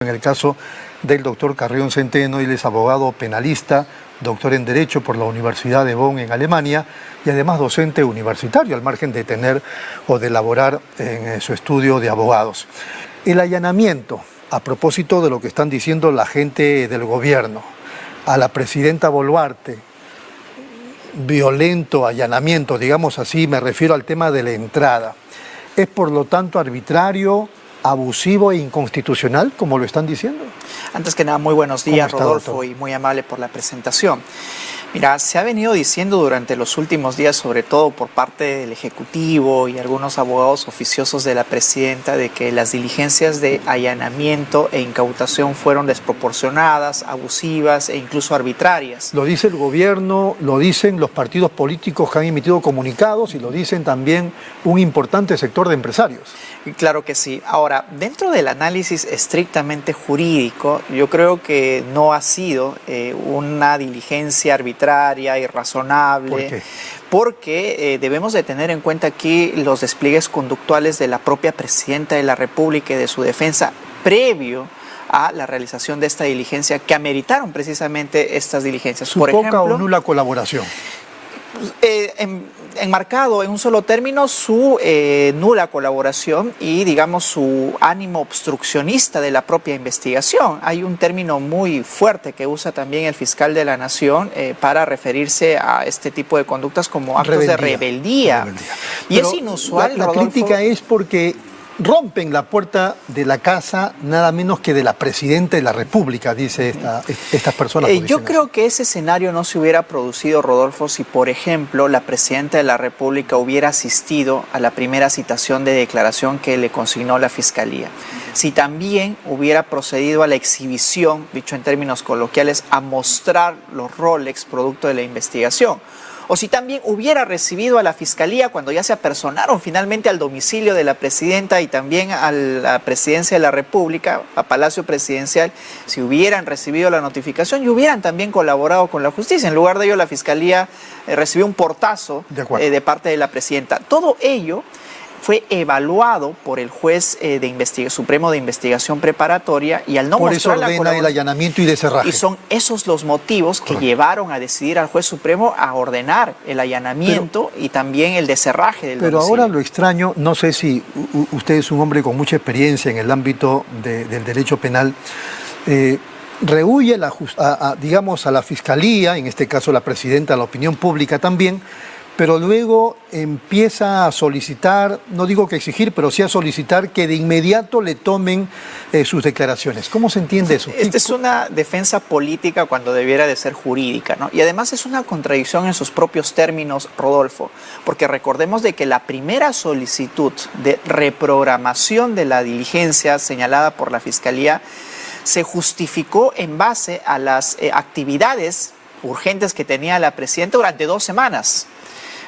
En el caso del doctor Carrión Centeno, él es abogado penalista, doctor en Derecho por la Universidad de Bonn en Alemania y además docente universitario, al margen de tener o de elaborar en su estudio de abogados. El allanamiento, a propósito de lo que están diciendo la gente del gobierno, a la presidenta Boluarte, violento allanamiento, digamos así, me refiero al tema de la entrada, ¿es por lo tanto arbitrario, abusivo e inconstitucional, como lo están diciendo? Antes que nada, muy buenos días, Rodolfo, doctor, y muy amable por la presentación. Mira, se ha venido diciendo durante los últimos días, sobre todo por parte del Ejecutivo y algunos abogados oficiosos de la presidenta, de que las diligencias de allanamiento e incautación fueron desproporcionadas, abusivas e incluso arbitrarias. Lo dice el gobierno, lo dicen los partidos políticos que han emitido comunicados y lo dicen también un importante sector de empresarios. Claro que sí. Ahora, dentro del análisis estrictamente jurídico, yo creo que no ha sido una diligencia arbitraria, irrazonable. ¿Por qué? Porque debemos de tener en cuenta aquí los despliegues conductuales de la propia Presidenta de la República y de su defensa previo a la realización de esta diligencia, que ameritaron precisamente estas diligencias. ¿Su Por poca ejemplo, o nula colaboración? Enmarcado en un solo término su nula colaboración y, digamos, su ánimo obstruccionista de la propia investigación. Hay un término muy fuerte que usa también el fiscal de la Nación para referirse a este tipo de conductas como actos de rebeldía. Y pero es inusual, la Rodolfo, crítica es porque rompen la puerta de la casa nada menos que de la Presidenta de la República, dice estas personas. Yo creo que ese escenario no se hubiera producido, Rodolfo, si, por ejemplo, la Presidenta de la República hubiera asistido a la primera citación de declaración que le consignó la Fiscalía. Si también hubiera procedido a la exhibición, dicho en términos coloquiales, a mostrar los Rolex producto de la investigación. O si también hubiera recibido a la Fiscalía cuando ya se apersonaron finalmente al domicilio de la Presidenta y también a la Presidencia de la República, a Palacio Presidencial, si hubieran recibido la notificación y hubieran también colaborado con la justicia. En lugar de ello, la Fiscalía recibió un portazo de parte de la Presidenta. Todo ello fue evaluado por el juez supremo de investigación preparatoria y al no por mostrar eso ordena el allanamiento y deserraje. Y son esos los motivos que llevaron a decidir al juez supremo a ordenar el allanamiento y también el deserraje del domicilio. Pero ahora lo extraño, no sé si usted es un hombre con mucha experiencia en el ámbito del derecho penal, rehúye digamos a la Fiscalía, en este caso la Presidenta, a la opinión pública también, pero luego empieza a solicitar, no digo que exigir, pero sí a solicitar que de inmediato le tomen sus declaraciones. ¿Cómo se entiende eso? Esta es una defensa política cuando debiera de ser jurídica, ¿no? Y además es una contradicción en sus propios términos, Rodolfo, porque recordemos de que la primera solicitud de reprogramación de la diligencia señalada por la Fiscalía se justificó en base a las actividades urgentes que tenía la Presidenta durante 2 semanas.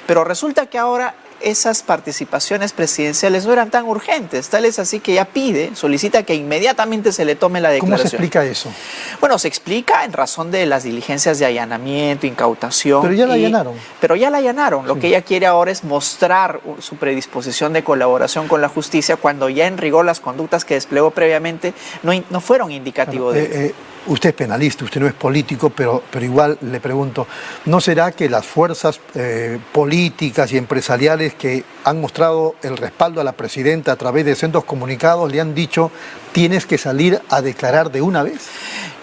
Pero resulta que ahora esas participaciones presidenciales no eran tan urgentes, tal es así que ella solicita que inmediatamente se le tome la declaración. ¿Cómo se explica eso? Bueno, se explica en razón de las diligencias de allanamiento, incautación. Pero ya la allanaron. Pero ya la allanaron. Lo que ella quiere ahora es mostrar su predisposición de colaboración con la justicia cuando ya en rigor las conductas que desplegó previamente no fueron indicativos de usted es penalista, usted no es político, pero igual le pregunto, ¿no será que las fuerzas políticas y empresariales que han mostrado el respaldo a la Presidenta a través de sendos comunicados le han dicho tienes que salir a declarar de una vez?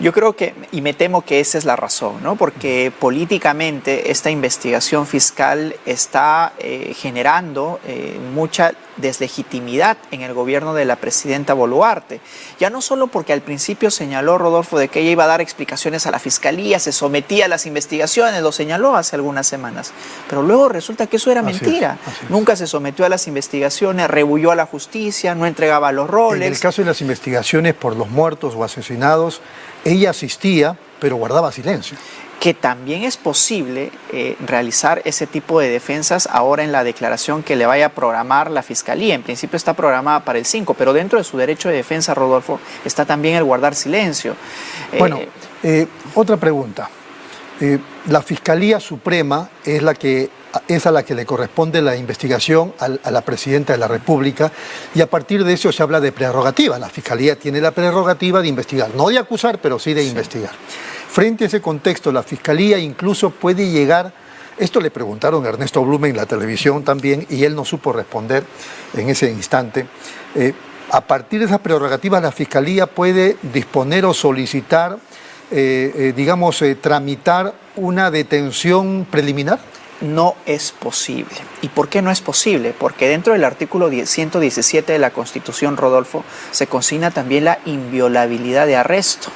Yo creo que, y me temo que esa es la razón, ¿no? Porque políticamente esta investigación fiscal está generando mucha deslegitimidad en el gobierno de la Presidenta Boluarte. Ya no solo porque al principio señaló, Rodolfo, de que ella iba a dar explicaciones a la Fiscalía, se sometía a las investigaciones, lo señaló hace algunas semanas, pero luego resulta que eso era mentira. Así es. Nunca se sometió a las investigaciones, rehuyó a la justicia, no entregaba los roles. En el caso de las investigaciones por los muertos o asesinados, ella asistía, pero guardaba silencio. Que también es posible realizar ese tipo de defensas ahora en la declaración que le vaya a programar la Fiscalía. En principio está programada para el 5, pero dentro de su derecho de defensa, Rodolfo, está también el guardar silencio. Bueno, otra pregunta. La Fiscalía Suprema es la que es a la que le corresponde la investigación a la Presidenta de la República, y a partir de eso se habla de prerrogativa. La Fiscalía tiene la prerrogativa de investigar, no de acusar, pero sí de investigar. Frente a ese contexto, la Fiscalía incluso puede llegar, esto le preguntaron a Ernesto Blume en la televisión también, y él no supo responder en ese instante. A partir de esas prerrogativas, la Fiscalía puede disponer o solicitar, tramitar una detención preliminar. No es posible. ¿Y por qué no es posible? Porque dentro del artículo 117 de la Constitución, Rodolfo, se consigna también la inviolabilidad de arresto.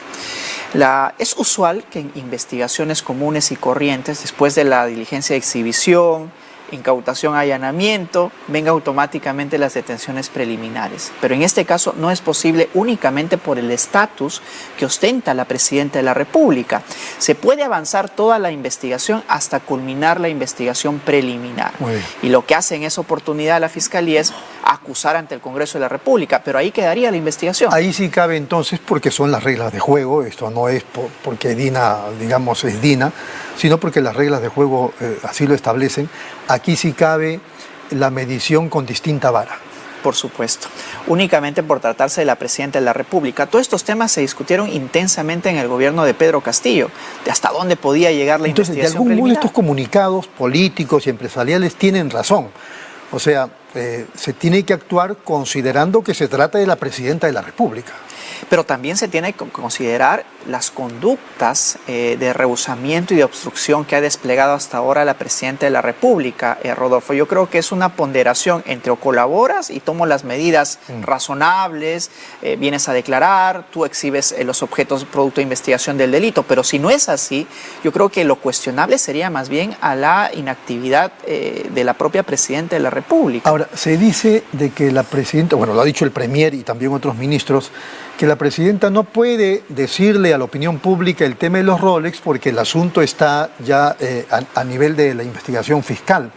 Es usual que en investigaciones comunes y corrientes, después de la diligencia de exhibición, incautación, allanamiento, venga automáticamente las detenciones preliminares. Pero en este caso no es posible únicamente por el estatus que ostenta la Presidenta de la República. Se puede avanzar toda la investigación hasta culminar la investigación preliminar. Y lo que hace en esa oportunidad la Fiscalía es acusar ante el Congreso de la República, pero ahí quedaría la investigación. Ahí sí cabe entonces, porque son las reglas de juego, esto no es porque Dina, digamos, es Dina, sino porque las reglas de juego así lo establecen. Aquí sí cabe la medición con distinta vara. Por supuesto, únicamente por tratarse de la Presidenta de la República. Todos estos temas se discutieron intensamente en el gobierno de Pedro Castillo, de hasta dónde podía llegar la investigación preliminar. Entonces, de algún modo estos comunicados políticos y empresariales tienen razón. O sea, se tiene que actuar considerando que se trata de la Presidenta de la República. Pero también se tiene que considerar las conductas de rehusamiento y de obstrucción que ha desplegado hasta ahora la Presidenta de la República, Rodolfo. Yo creo que es una ponderación entre o colaboras y tomo las medidas razonables, vienes a declarar, tú exhibes los objetos producto de investigación del delito, pero si no es así, yo creo que lo cuestionable sería más bien a la inactividad de la propia Presidenta de la República. Ahora, se dice de que la Presidenta, bueno, lo ha dicho el Premier y también otros ministros, que la Presidenta no puede decirle a la opinión pública el tema de los Rolex porque el asunto está ya a nivel de la investigación fiscal.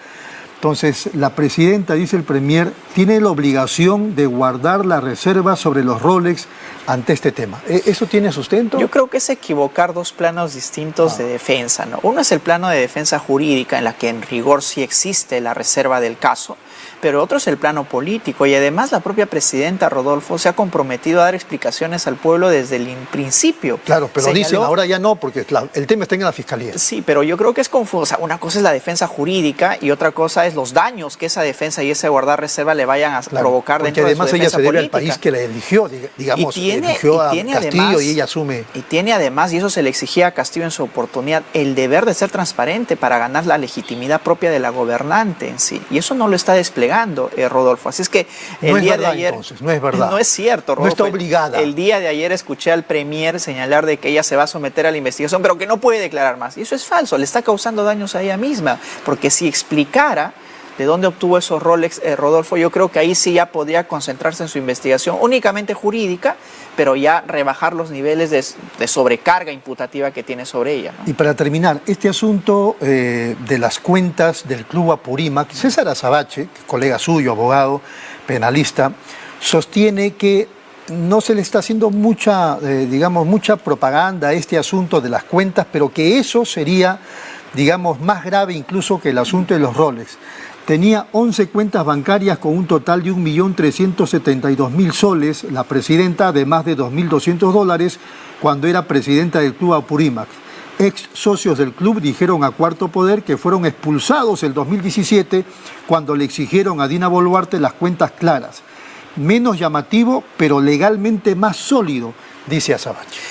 Entonces, la Presidenta, dice el Premier, tiene la obligación de guardar la reserva sobre los Rolex ante este tema. ¿Eso tiene sustento? Yo creo que es equivocar dos planos distintos de defensa, ¿no? Uno es el plano de defensa jurídica, en la que en rigor sí existe la reserva del caso, pero otro es el plano político, y además la propia Presidenta, Rodolfo, se ha comprometido a dar explicaciones al pueblo desde el principio. Claro, pero dicen ahora ya no, porque el tema está en la Fiscalía. Sí, pero yo creo que es confuso. O sea, una cosa es la defensa jurídica y otra cosa es los daños que esa defensa y ese guardar reserva le vayan a provocar dentro de su defensa política. Porque además ella se debe al país que la eligió, digamos, eligió a Castillo además, y ella asume. Y tiene además, y eso se le exigía a Castillo en su oportunidad, el deber de ser transparente para ganar la legitimidad propia de la gobernante en sí. Y eso no lo está desplegando, Rodolfo. Así es que el día de ayer... Entonces, no es verdad. No es cierto, Rodolfo. No está obligada. El día de ayer escuché al Premier señalar de que ella se va a someter a la investigación, pero que no puede declarar más. Y eso es falso, le está causando daños a ella misma. Porque si explicara de dónde obtuvo esos Rolex, Rodolfo, yo creo que ahí sí ya podría concentrarse en su investigación únicamente jurídica, pero ya rebajar los niveles de sobrecarga imputativa que tiene sobre ella, ¿no? Y para terminar, este asunto de las cuentas del Club Apurímac, César Azabache, colega suyo, abogado, penalista, sostiene que no se le está haciendo mucha propaganda a este asunto de las cuentas, pero que eso sería, digamos, más grave incluso que el asunto de los Rolex. Tenía 11 cuentas bancarias con un total de 1.372.000 soles, la presidenta, de más de $2.200 cuando era presidenta del Club Apurímac. Ex socios del club dijeron a Cuarto Poder que fueron expulsados el 2017 cuando le exigieron a Dina Boluarte las cuentas claras. Menos llamativo, pero legalmente más sólido, dice Azabache.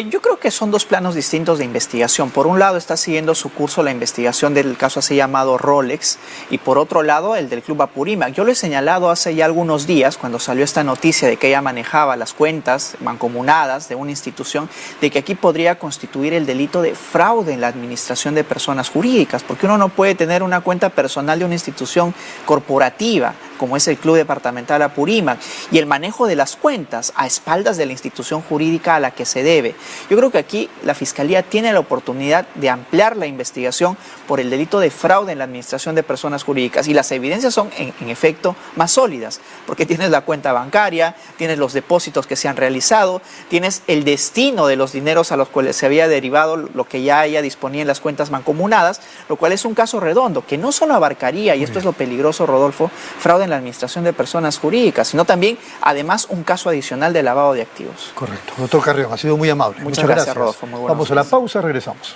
Yo creo que son dos planos distintos de investigación. Por un lado está siguiendo su curso la investigación del caso así llamado Rolex, y por otro lado el del Club Apurímac. Yo lo he señalado hace ya algunos días cuando salió esta noticia de que ella manejaba las cuentas mancomunadas de una institución, de que aquí podría constituir el delito de fraude en la administración de personas jurídicas, porque uno no puede tener una cuenta personal de una institución corporativa como es el Club Departamental Apurímac, y el manejo de las cuentas a espaldas de la institución jurídica jurídica a la que se debe. Yo creo que aquí la Fiscalía tiene la oportunidad de ampliar la investigación por el delito de fraude en la administración de personas jurídicas, y las evidencias son en efecto más sólidas, porque tienes la cuenta bancaria, tienes los depósitos que se han realizado, tienes el destino de los dineros a los cuales se había derivado lo que ya ella disponía en las cuentas mancomunadas, lo cual es un caso redondo que no solo abarcaría, y esto es lo peligroso, Rodolfo, fraude en la administración de personas jurídicas, sino también, además, un caso adicional de lavado de activos. Correcto. Doctor Carrión, ha sido muy amable. Muchas gracias, Rodolfo. Muy buenos Vamos a la días. pausa, regresamos.